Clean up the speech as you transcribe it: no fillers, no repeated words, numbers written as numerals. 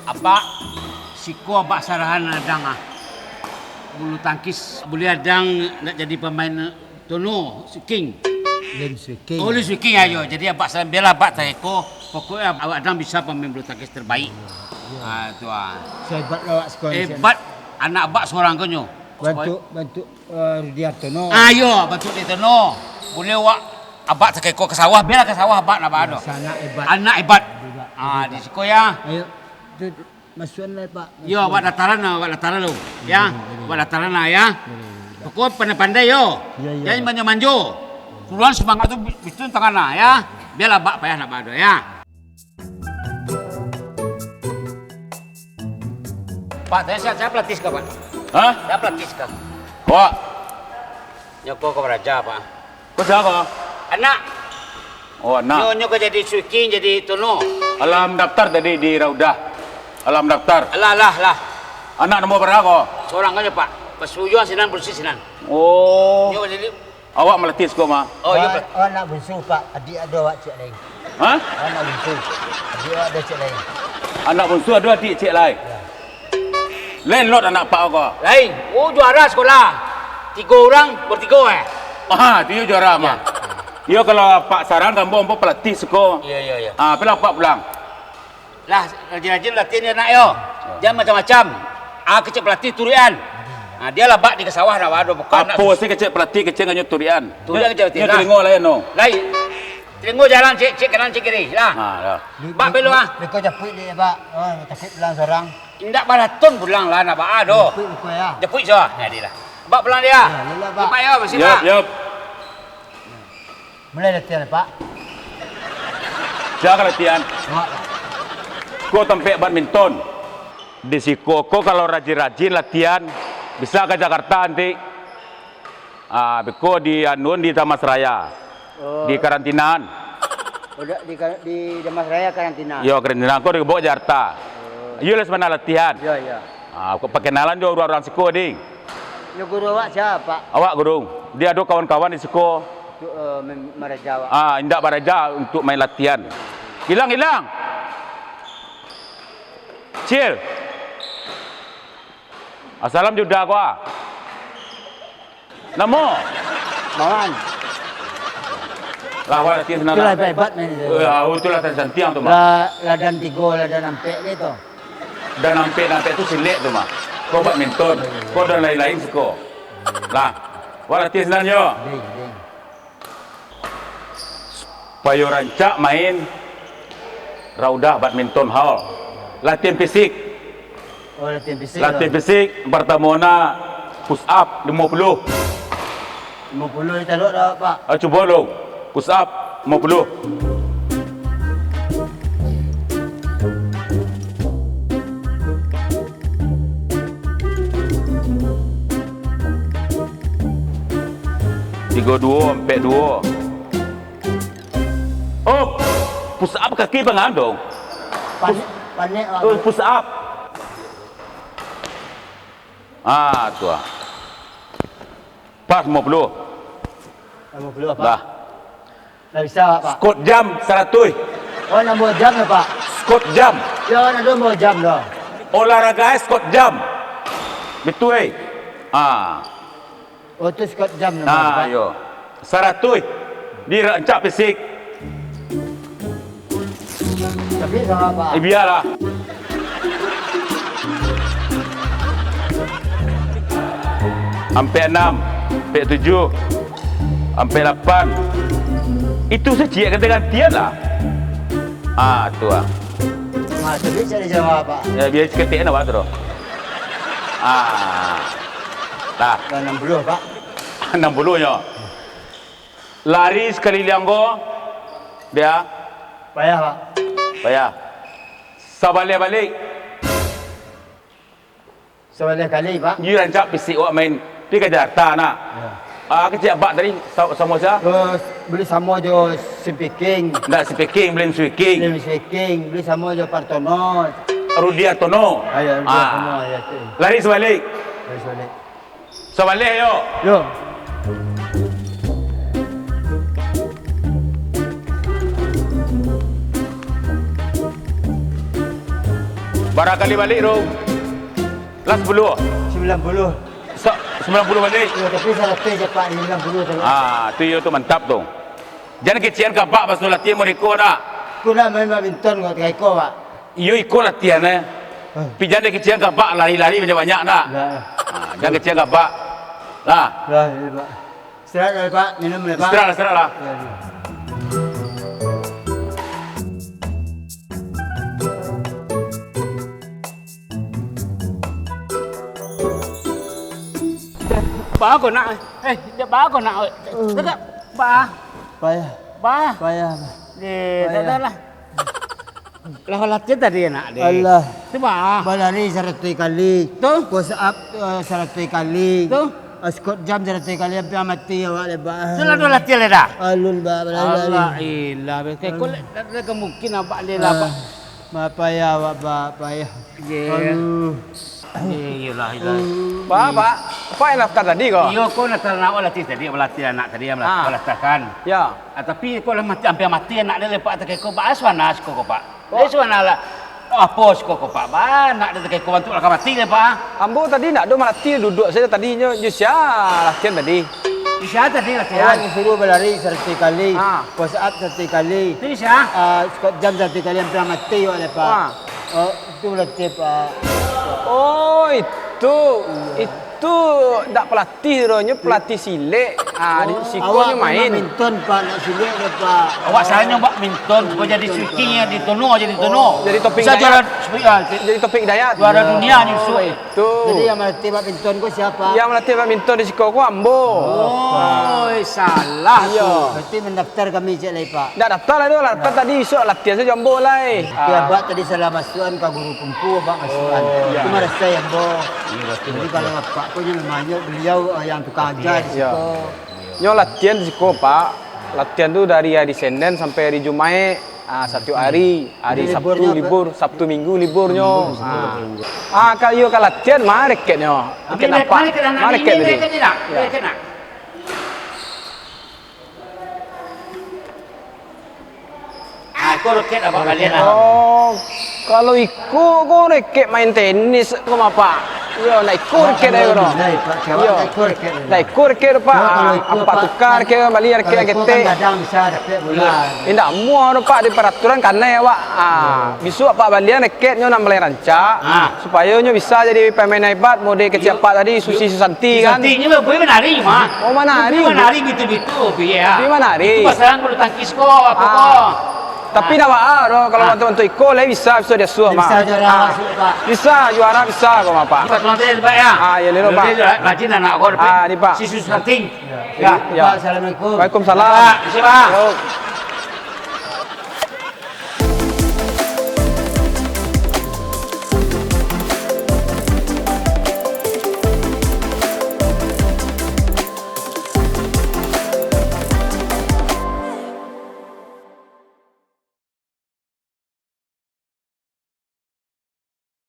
Abak, siko abak sarahan adang bulu tangkis boleh adang nak jadi pemain tono Swiking. Len Swiking. Oh, Swiking ayo. Jadi abak salam bela abak tayko. Pokoknya awak adang bisa pemain bulu tangkis terbaik. Tu Sehebat awak sekolah. Hebat anak abak seorang konyo. Bantu Rudiartono. Ayo, bantu dia tono. Boleh awak abak tayko ke sawah, bela ke sawah abak nak bado. Anak hebat. Anak hebat. Di siko ya. Ayo. Tu masukan lah Pak. Yo, awak dataran lo. Ya, awak dataran lah ya. Pokok pandai-pandai yo. Ya. Jangan manjo-manjo. Keluar semangat tu bitun tangan lah ya. Biarlah bak payah nak bado ya. Pak, saya pelatih kau Pak. Hah? Saya pelatih kau. Kok? Nyoko kau raja Pak. Kok siapa? Anak. Oh, nak. Nyoko jadi Swiking jadi tono. Alam daftar tadi di Raudah. Alam daftar. Lah. Anak nombor berapa kok? Seorang aja Pak. Pesujuan sinan bersih sinan. Oh. Nyoko jadi. Awak melatih sekolah mah? Oh iya Pak. Anak bungsu Pak. Adik ada awak cik lain. Hah? Anak bungsu. Adik awak ada cik lain. Anak bungsu ada adik cik lain. Lain lot anak pak kok. Lain. Oh juara sekolah. 3 orang bertiga Dia juara mah. Ya kalau pak saran kamu ampo pelatih sekolah. Iya. Bila pak pulang. Lah, rajin-rajin latihan anak yo. Jangan macam-macam. Kecil pelatih turian. Dia lah bak di kesawah nak wado bukan nak. Apa sih kecil pelatih kecil nganyut turian. Turian kecil Dia telingo lain no. Lain. Telingo jalan cek kanan cek kiri lah. Dah. Bak belo Mereka japut dia Pak. Oh, takut pulang seorang. Ndak baraton pulang lah nak bak ado. Japut ya. Jeput so. Nah dia lah. Bak pulang dia. Ya, Pak. Cepat yo bersih Pak. Yup. Mulai latihan Pak. Jangan latihan. Awak. Kau tempat badminton. Di Siko, kau kalau rajin-rajin latihan bisa ke Jakarta nanti. Beko di Anun di Tamas Raya. Di karantinaan. Udah di Damas Raya karantina. Yo karantina kau di bawa Jakarta. Yo les mana latihan. Ya. Kau pakai kenalan jo orang Siko ding. Yo guru awak siapa? Awak gurung. Dia ada kawan-kawan di Siko. Untuk meraja awak. Indak baraja untuk main latihan. Hilang. Cil. Assalam juda kau. Namo. Mawan. Lah awak latihan senang. Itulah hebat main itu. Itulah santiang tu mah. Ladan 3, ladan nampek gitu. Dan nampek tu silik tu mah. Kau badminton. Kau dan lain-lain Siko. Lah. Awak latihan senang yo. Ding. Payo rancak main Raudah Badminton Hall. Latihan fisik. Oh, latihan fisik. Latihan fisik pertamanya push up 50. 50 kita dah Pak. Cuba lo. Push up 50. Tiga dua, 42. Oh, push up kaki pengandung. Panik. Push up. Tu ah. Pas 50. 50 apa? Dah. Dah bisa Pak. Skot jam 100. Oh, nombor jam ya Pak. Skot jam. Ya, ada nombor jam dah. Olahraga skot jam. Betul Oh, tu skot jam nombor Pak. yo. 100. Dirancak fisik. Tapi sama Pak. Biarlah. Sampai 6, sampai 7, sampai 8. Itu saja ganti-gantian lah. Tu ah. Tapi saya jawab Pak. Ya biar ketik nak buat tu. Dah. Dah 60 Pak. 60 nya. Lari sekali lianggo. Dia Payah Pak. payah. Sabalik-balik. Sebalik kali Pak. Ni rancak fisik awak main di Jakarta nak. Kecil abak tadi sama saya. Terus beli sama jo Swiking. Nak speaking, belum speaking. Beli Swiking, beli sama jo Partono. Rudiartono. Ayo, semua ya tu. Lari sebalik. Beli sebalik. Sebalik yo. Yo. Barangkali balik tu. Lah 10. 90. 90 balik. Ya, tapi saya latih je Pak 90 tu. Tu yo tu mantap tu. Jangan kecian ke Pak pas latihan mau ikut dah. Aku nak main badminton kau tengah ikut Pak. Iyo ikut latihan Pi jangan kecian ke Pak lari-lari banyak-banyak dah. Lah. Jangan kecian ke Pak. Lah. Lah, ya, Pak. Istirahat dah Pak, minum dah Pak. Istirahat. Ya, ya. Ba ko nak. Dia ba ko nak. Dekat. Ba. Payah, Ba. payah Pak. Dia dah lah. Lah latihan tadi nak dia. Allah. Tu ba. Berlari 100 kali. Tu. Push up 100 kali. Tu. Squat jump 100 kali sampai mati awak lepas. Sudah dua latihan le dah. Alun Pak, berlari. Allah ilah. Kau ada kemungkin apa le lah Pak. Payah awak Pak, payah. Ya. Aduh. Iyalah ilah. Pak, apa yang daftar tadi kok? Iyo kau nak nak latih tadi, latih anak tadi yang melatihkan. Ya. Tapi kau lah mati hampir mati anak dia lepak tak kau bahas mana kau Pak. Dia suana lah. Apa kau Pak? Ba nak dia kau bantu lah mati lepak. Ambo tadi nak do melatih duduk saja tadinya Jusya latihan tadi. Isya tadi Orang latihan. yang suruh berlari 100 kali. Ah. Push up 100 kali. Itu Isya. Squat jump 100 kali sampai mati awak lepas. Ah. Oh, itu latih Pak. Oh, itu tak pelatih rohnya pelatih silik. Ah, di sikonya main. badminton Pak, nak silik dia Pak. Awak salahnya buat minton, kau jadi swikingnya di tono jadi tono. jadi topik Bisa hidayat. juara Jadi topik hidayat. juara dunia ni su. Itu. Jadi yang melatih badminton ku siapa? Yang melatih badminton di sikoku Ambo. Oh, salah. Iya. Berarti mendaftar kami cek lagi Pak. Dah daftar lah tu, daftar tadi esok latihan saja Ambo lah. Dia buat tadi salah masukan ke guru kumpu Pak masukan. Itu merasa yang Jadi kalau Pak punya namanya beliau yang tukang ajar di Iya. situ. Nyo latihan di siko Pak. Latihan tu dari hari Senin sampai hari Jumat. Satu hari, hari Jadi Sabtu liburnya apa? libur, Sabtu Minggu liburnya. Kalau kau latihan mana reketnya? Reket apa? Mana reket tadi? Tidak. Kena. Kau roket apa kalian? Oh, kalau ikut kau reket main tenis kau apa? Yo, nak ikut reket dah kau. Baik Pak, jawab nak ikut reket. Nak ikut reket Pak. Kalau ikut, Apa Pak, tukar ke balik reket Kalau ikut ketek. kan kadang bisa dapat bola. Indah muah tu Pak di peraturan karena ya Pak. Besok Pak balian reketnya nak mulai rancak supaya nyo bisa jadi pemain hebat model kecil Pak tadi Susi Susanti kan. Santinya boleh menari mah. Oh, menari. Menari gitu-gitu, biar. Tapi menari. Itu pasangan bulu tangkis kok, apa kok. Tapi nak kalau bantu-bantu ikut lah bisa dia suah Bisa Mak. juara masuk Pak. Bisa juara bisa kau Pak. Kita tuan Pak ya. Ya lelo Pak. Rajin anak kau. Ni Pak. Si Susanting. Ya. Pak, Assalamualaikum. Waalaikumsalam. Pak, siapa? Yo.